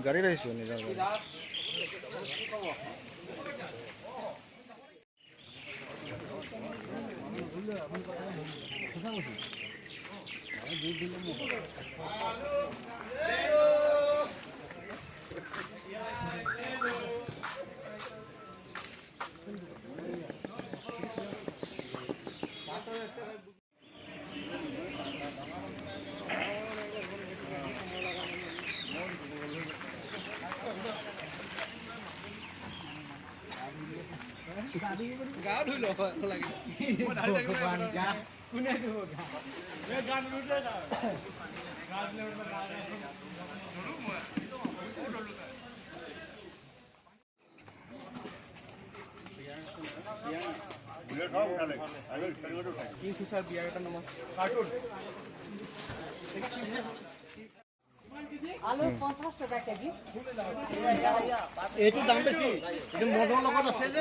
গাড়ীত আহিছোঁ নিজৰ गाँव धुई लो लगे आलू 50 টাকা কেজি এইটো দাম বেছি কিন্তু মদৰ লগত আছে যে